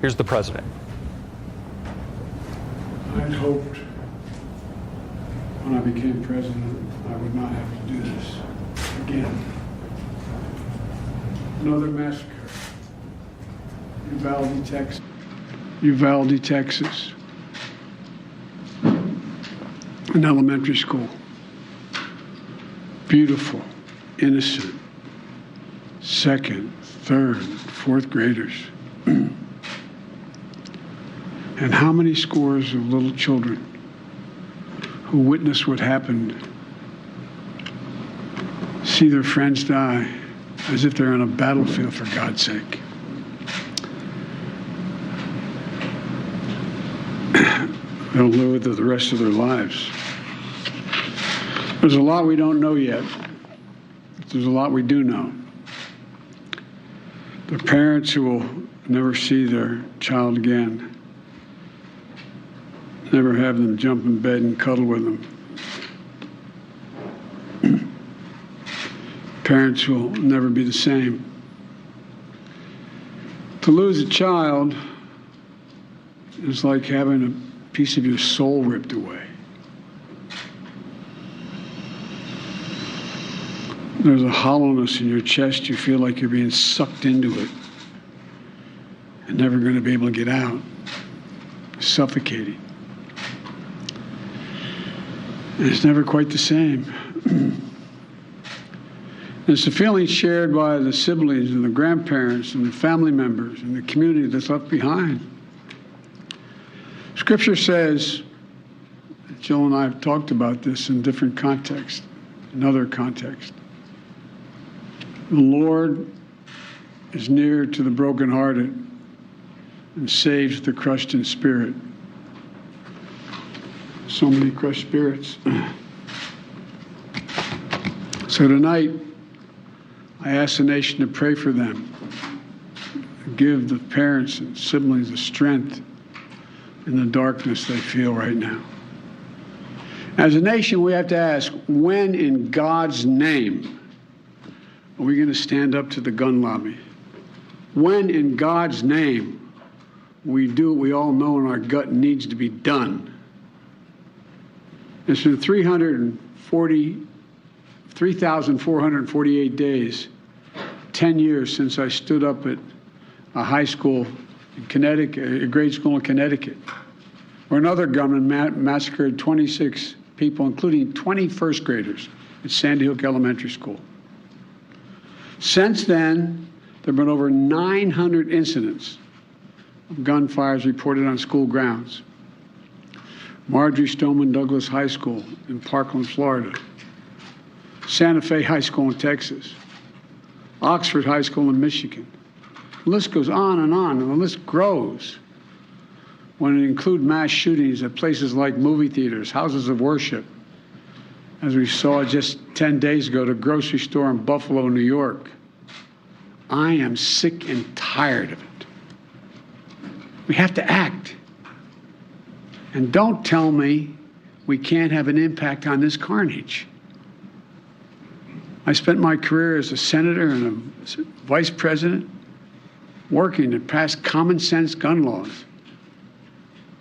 Here's the president. I'd hoped when I became president I would not have to do this again. Another massacre. Uvalde, Texas. Uvalde, Texas. An elementary school. Beautiful, innocent, second, third, fourth graders. And how many scores of little children who witness what happened see their friends die as if they're on a battlefield, for God's sake. They'll live with the rest of their lives. There's a lot we don't know yet. There's a lot we do know. The parents who will never see their child again, never have them jump in bed and cuddle with them. Parents will never be the same. To lose a child is like having a piece of your soul ripped away. There's a hollowness in your chest. You feel like you're being sucked into it and never going to be able to get out. Suffocating. And it's never quite the same. It's a feeling shared by the siblings and the grandparents and the family members and the community that's left behind. Scripture says, Jill and I have talked about this in different contexts, in other contexts. The Lord is near to the brokenhearted and saves the crushed in spirit. So many crushed spirits. So tonight, I ask the nation to pray for them. Give the parents and siblings the strength in the darkness they feel right now. As a nation, we have to ask, when in God's name are we going to stand up to the gun lobby? When in God's name we do what we all know in our gut needs to be done? It's been 3,448 days, 10 years since I stood up at a high school in Connecticut, a grade school in Connecticut, where another gunman massacred 26 people, including 20 first graders at Sandy Hook Elementary School. Since then, there have been over 900 incidents of gunfires reported on school grounds. Marjorie Stoneman Douglas High School in Parkland, Florida. Santa Fe High School in Texas. Oxford High School in Michigan. The list goes on, and the list grows when it includes mass shootings at places like movie theaters, houses of worship, as we saw just 10 days ago, the grocery store in Buffalo, New York. I am sick and tired of it. We have to act. And don't tell me we can't have an impact on this carnage. I spent my career as a senator and a vice president working to pass common sense gun laws.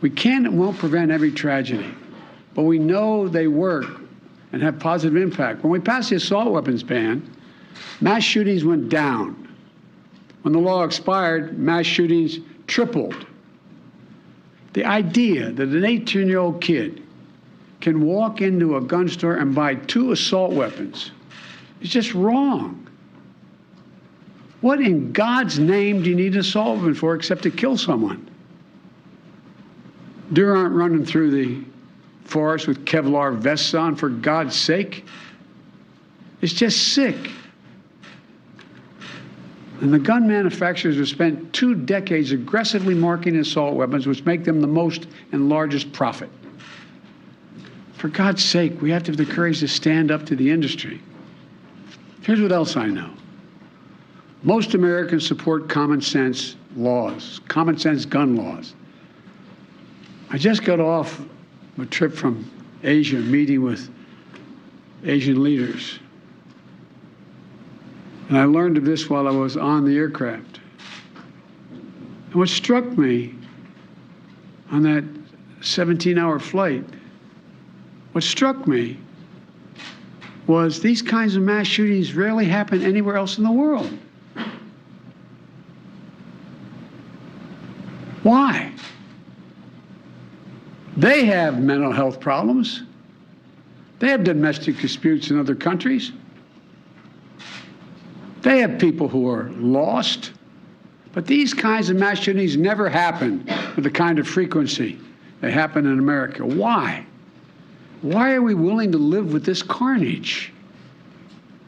We can and won't prevent every tragedy, but we know they work and have positive impact. When we passed the assault weapons ban, mass shootings went down. When the law expired, mass shootings tripled. The idea that an 18-year-old kid can walk into a gun store and buy 2 assault weapons is just wrong. What in God's name do you need an assault weapon for except to kill someone? Deer aren't running through the forest with Kevlar vests on, for God's sake. It's just sick. And the gun manufacturers have spent 2 decades aggressively marketing assault weapons, which make them the most and largest profit. For God's sake, we have to have the courage to stand up to the industry. Here's what else I know. Most Americans support common sense laws, common sense gun laws. I just got off a trip from Asia, meeting with Asian leaders. And I learned of this while I was on the aircraft. And what struck me on that 17-hour flight, what struck me was these kinds of mass shootings rarely happen anywhere else in the world. Why? They have mental health problems. They have domestic disputes in other countries. They have people who are lost. But these kinds of mass shootings never happen with the kind of frequency they happen in America. Why? Why are we willing to live with this carnage?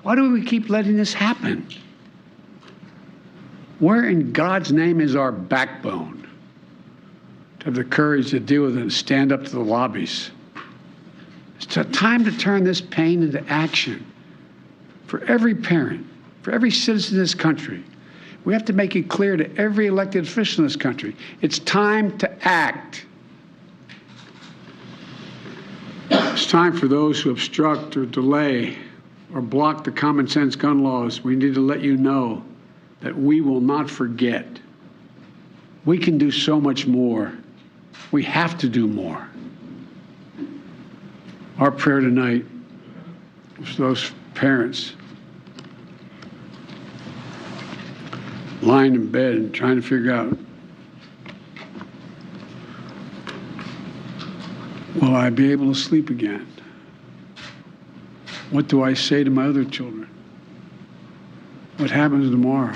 Why do we keep letting this happen? Where in God's name is our backbone to have the courage to deal with it and stand up to the lobbies? It's time to turn this pain into action for every parent, for every citizen in this country. We have to make it clear to every elected official in this country, it's time to act. It's time for those who obstruct or delay or block the common sense gun laws. We need to let you know that we will not forget. We can do so much more. We have to do more. Our prayer tonight is for those parents lying in bed and trying to figure out, will I be able to sleep again? What do I say to my other children? What happens tomorrow?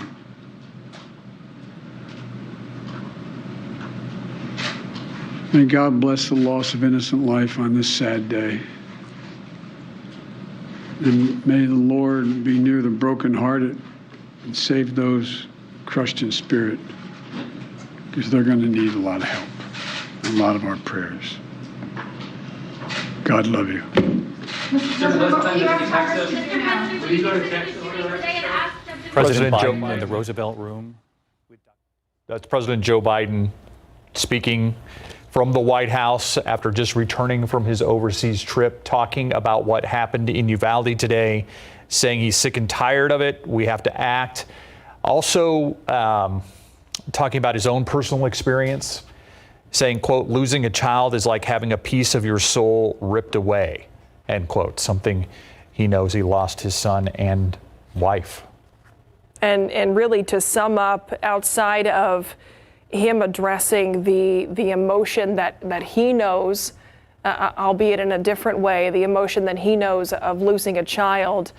May God bless the loss of innocent life on this sad day. And may the Lord be near the brokenhearted and save those crushed in spirit, because they're going to need a lot of help, a lot of our prayers. God love you. President Biden in the Roosevelt Room. That's President Joe Biden speaking from the White House after just returning from his overseas trip, talking about what happened in Uvalde today, saying he's sick and tired of it. We have to act. Also talking about his own personal experience, saying, quote, losing a child is like having a piece of your soul ripped away, end quote. Something he knows. He lost his son and wife. And really, to sum up, outside of him addressing the emotion that he knows, albeit in a different way, the emotion that he knows of losing a child,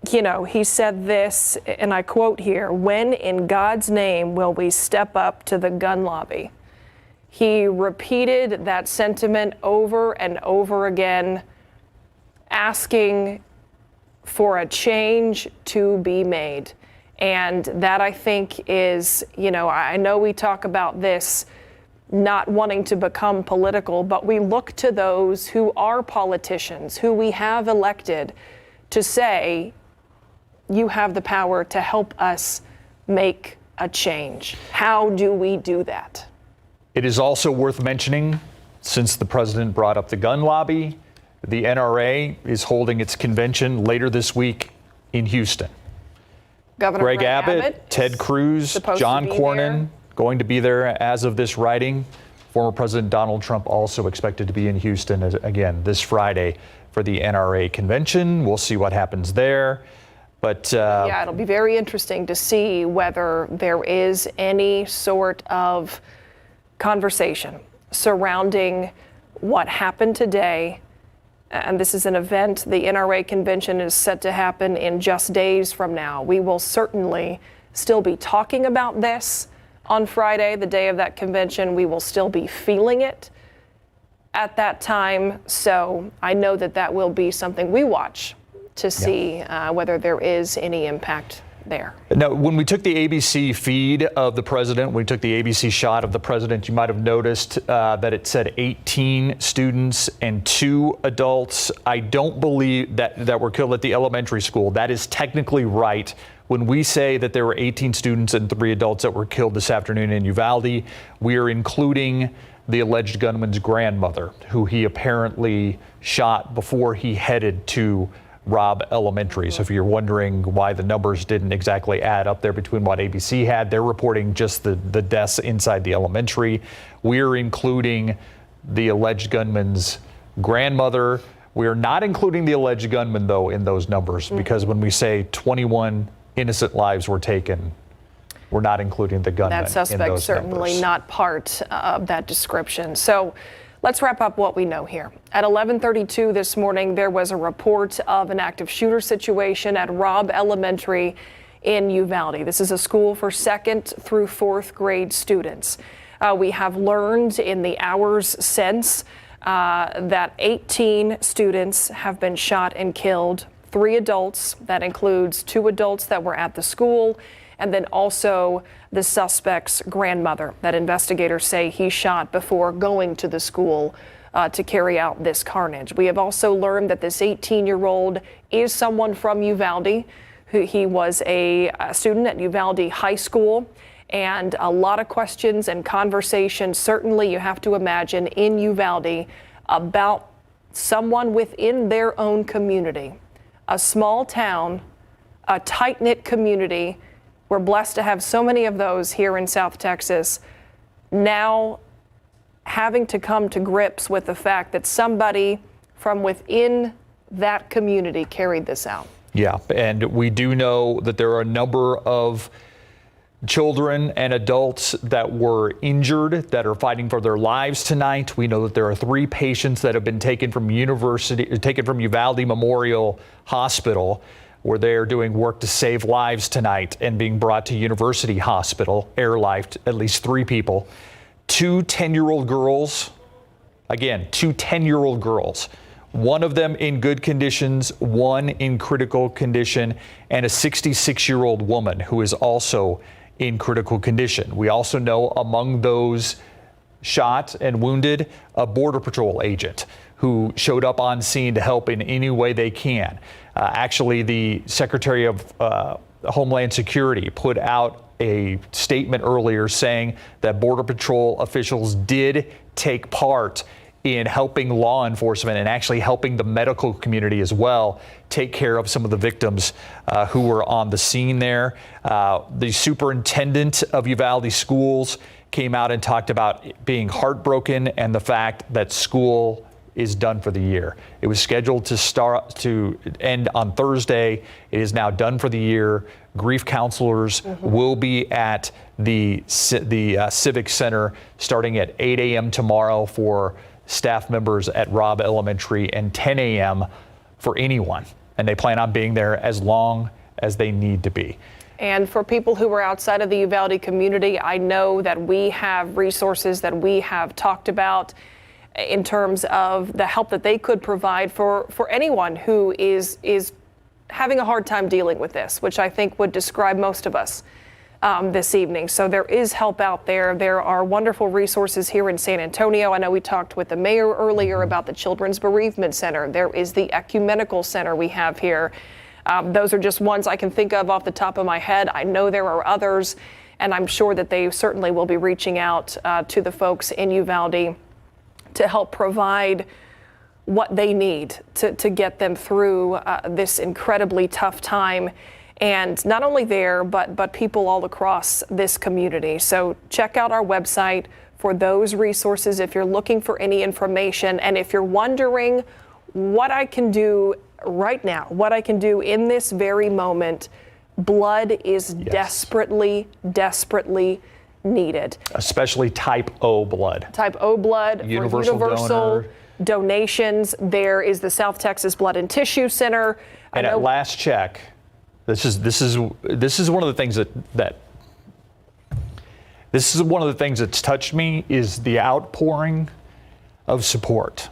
he said this, and I quote here, "When in God's name will we step up to the gun lobby?" He repeated that sentiment over and over again, asking for a change to be made. And that, I think, is, I know we talk about this not wanting to become political, but we look to those who are politicians, who we have elected, to say, you have the power to help us make a change. How do we do that? It is also worth mentioning, since the president brought up the gun lobby, the NRA is holding its convention later this week in Houston. Governor Greg Abbott, Ted Cruz, John Cornyn going to be there as of this writing. Former President Donald Trump also expected to be in Houston again this Friday for the NRA convention. We'll see what happens there. But yeah, it'll be very interesting to see whether there is any sort of conversation surrounding what happened today. And this is an event, the NRA convention is set to happen in just days from now. We will certainly still be talking about this on Friday, the day of that convention. We will still be feeling it at that time. So I know that will be something we watch to see whether there is any impact there. Now, when we took the ABC feed of the president, we took the ABC shot of the president, you might have noticed that it said 18 students and 2 adults. I don't believe that were killed at the elementary school. That is technically right. When we say that there were 18 students and 3 adults that were killed this afternoon in Uvalde, we are including the alleged gunman's grandmother, who he apparently shot before he headed to Robb Elementary. So if you're wondering why the numbers didn't exactly add up there between what ABC had, they're reporting just the deaths inside the elementary. We're including the alleged gunman's grandmother. We are not including the alleged gunman, though, in those numbers, because when we say 21 innocent lives were taken, we're not including the gunman. That suspect certainly not part of that description. So let's wrap up what we know here. At 11:32 this morning, there was a report of an active shooter situation at Robb Elementary in Uvalde. This is a school for 2nd through 4th grade students. We have learned in the hours since that 18 students have been shot and killed, 3 adults. That includes 2 adults that were at the school, and then also the suspect's grandmother that investigators say he shot before going to the school to carry out this carnage. We have also learned that this 18-year-old is someone from Uvalde. He was a student at Uvalde High School, and a lot of questions and conversation, certainly you have to imagine, in Uvalde about someone within their own community. A small town, a tight-knit community. We're blessed to have so many of those here in South Texas. Now having to come to grips with the fact that somebody from within that community carried this out. Yeah, and we do know that there are a number of children and adults that were injured that are fighting for their lives tonight. We know that there are 3 patients that have been taken from Uvalde Memorial Hospital, where they are doing work to save lives tonight, and being brought to University Hospital, airlifed at least 3 people. 2 10-year-old girls, again, 2 10-year-old girls. One of them in good conditions, one in critical condition, and a 66-year-old woman who is also in critical condition. We also know among those shot and wounded, a Border Patrol agent who showed up on scene to help in any way they can. Actually, the Secretary of Homeland Security put out a statement earlier saying that Border Patrol officials did take part in helping law enforcement and actually helping the medical community as well take care of some of the victims who were on the scene there. The superintendent of Uvalde schools came out and talked about being heartbroken and the fact that school is done for the year. It was scheduled to end on Thursday. It is now done for the year. Grief counselors will be at the Civic Center starting at 8 a.m. tomorrow for staff members at Robb Elementary, and 10 a.m. for anyone. And they plan on being there as long as they need to be. And for people who are outside of the Uvalde community, I know that we have resources that we have talked about in terms of the help that they could provide for anyone who is having a hard time dealing with this, which I think would describe most of us this evening. So there is help out there. There are wonderful resources here in San Antonio. I know we talked with the mayor earlier about the Children's Bereavement Center. There is the Ecumenical Center we have here. Those are just ones I can think of off the top of my head. I know there are others, and I'm sure that they certainly will be reaching out to the folks in Uvalde to help provide what they need to get them through this incredibly tough time. And not only there, but people all across this community. So check out our website for those resources if you're looking for any information. And if you're wondering what I can do right now, what I can do in this very moment, blood is desperately needed. Especially type O blood. Type O blood, universal donor. Donations. There is the South Texas Blood and Tissue Center. And at last check, this is one of the things that's touched me is the outpouring of support.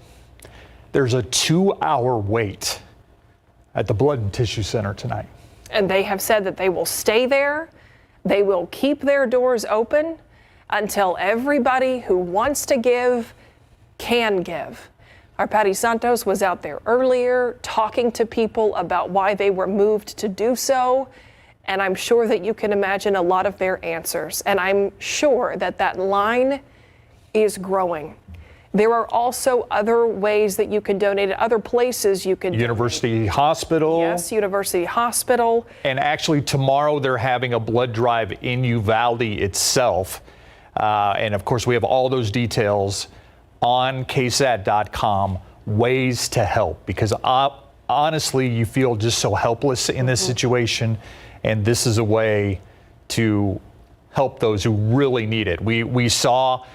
There's a 2-hour wait at the Blood and Tissue Center tonight. And they have said that they will stay there. They will keep their doors open until everybody who wants to give can give. Our Patty Santos was out there earlier talking to people about why they were moved to do so. And I'm sure that you can imagine a lot of their answers. And I'm sure that that line is growing. There are also other ways that you can donate at other places you can University Hospital. Yes, University Hospital. And actually tomorrow they're having a blood drive in Uvalde itself. And of course we have all those details on ksat.com, ways to help, because honestly you feel just so helpless in this situation, and this is a way to help those who really need it. We saw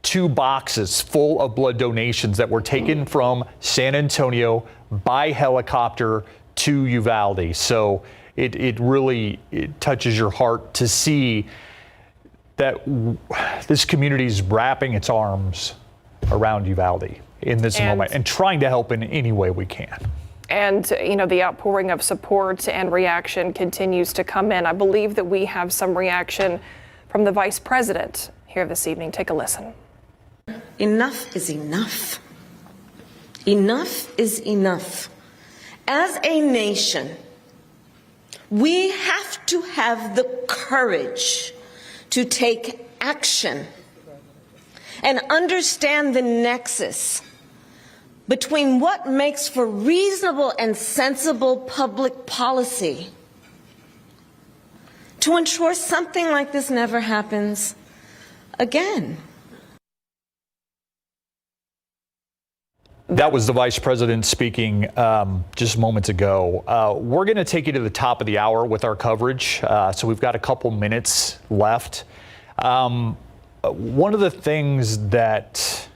2 boxes full of blood donations that were taken from San Antonio by helicopter to Uvalde. So it really touches your heart to see that this community is wrapping its arms around Uvalde in this moment and trying to help in any way we can. And, you know, the outpouring of support and reaction continues to come in. I believe that we have some reaction from the Vice President here this evening. Take a listen. Enough is enough. Enough is enough. As a nation, we have to have the courage to take action and understand the nexus between what makes for reasonable and sensible public policy to ensure something like this never happens again. That was the Vice President speaking just moments ago. We're going to take you to the top of the hour with our coverage, so we've got a couple minutes left. One of the things that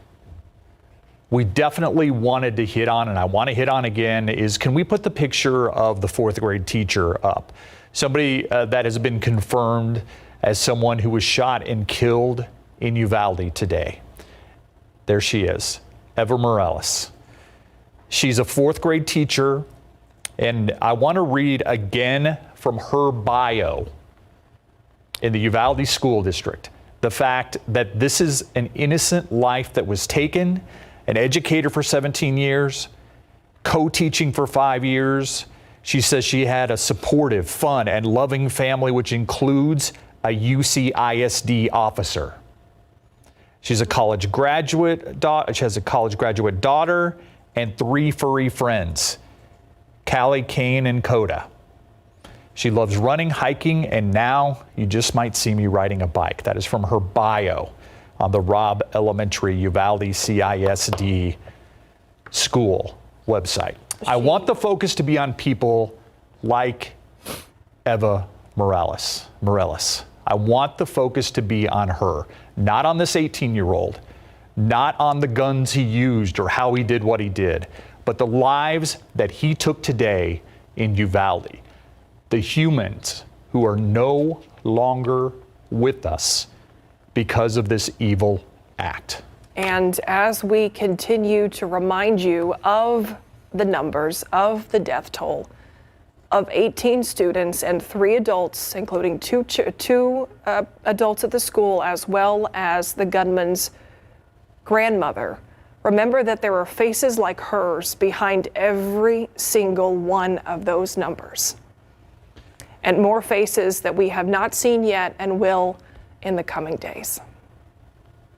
we definitely wanted to hit on, and I want to hit on again, is can we put the picture of the 4th grade teacher up? Somebody that has been confirmed as someone who was shot and killed in Uvalde today. There she is, Eva Morales. She's a 4th grade teacher, and I want to read again from her bio in the Uvalde School District. The fact that this is an innocent life that was taken, an educator for 17 years, co-teaching for 5 years. She says she had a supportive, fun, and loving family, which includes a UCISD officer. She's a college graduate. She has a college graduate daughter and 3 furry friends, Callie, Kane, and Coda. She loves running, hiking, and now you just might see me riding a bike. That is from her bio on the Robb Elementary Uvalde CISD school website. I want the focus to be on people like Eva Morales. I want the focus to be on her, not on this 18-year-old, not on the guns he used or how he did what he did, but the lives that he took today in Uvalde. The humans who are no longer with us because of this evil act. And as we continue to remind you of the numbers of the death toll of 18 students and 3 adults, including two adults at the school, as well as the gunman's grandmother, remember that there are faces like hers behind every single one of those numbers. And more faces that we have not seen yet and will in the coming days.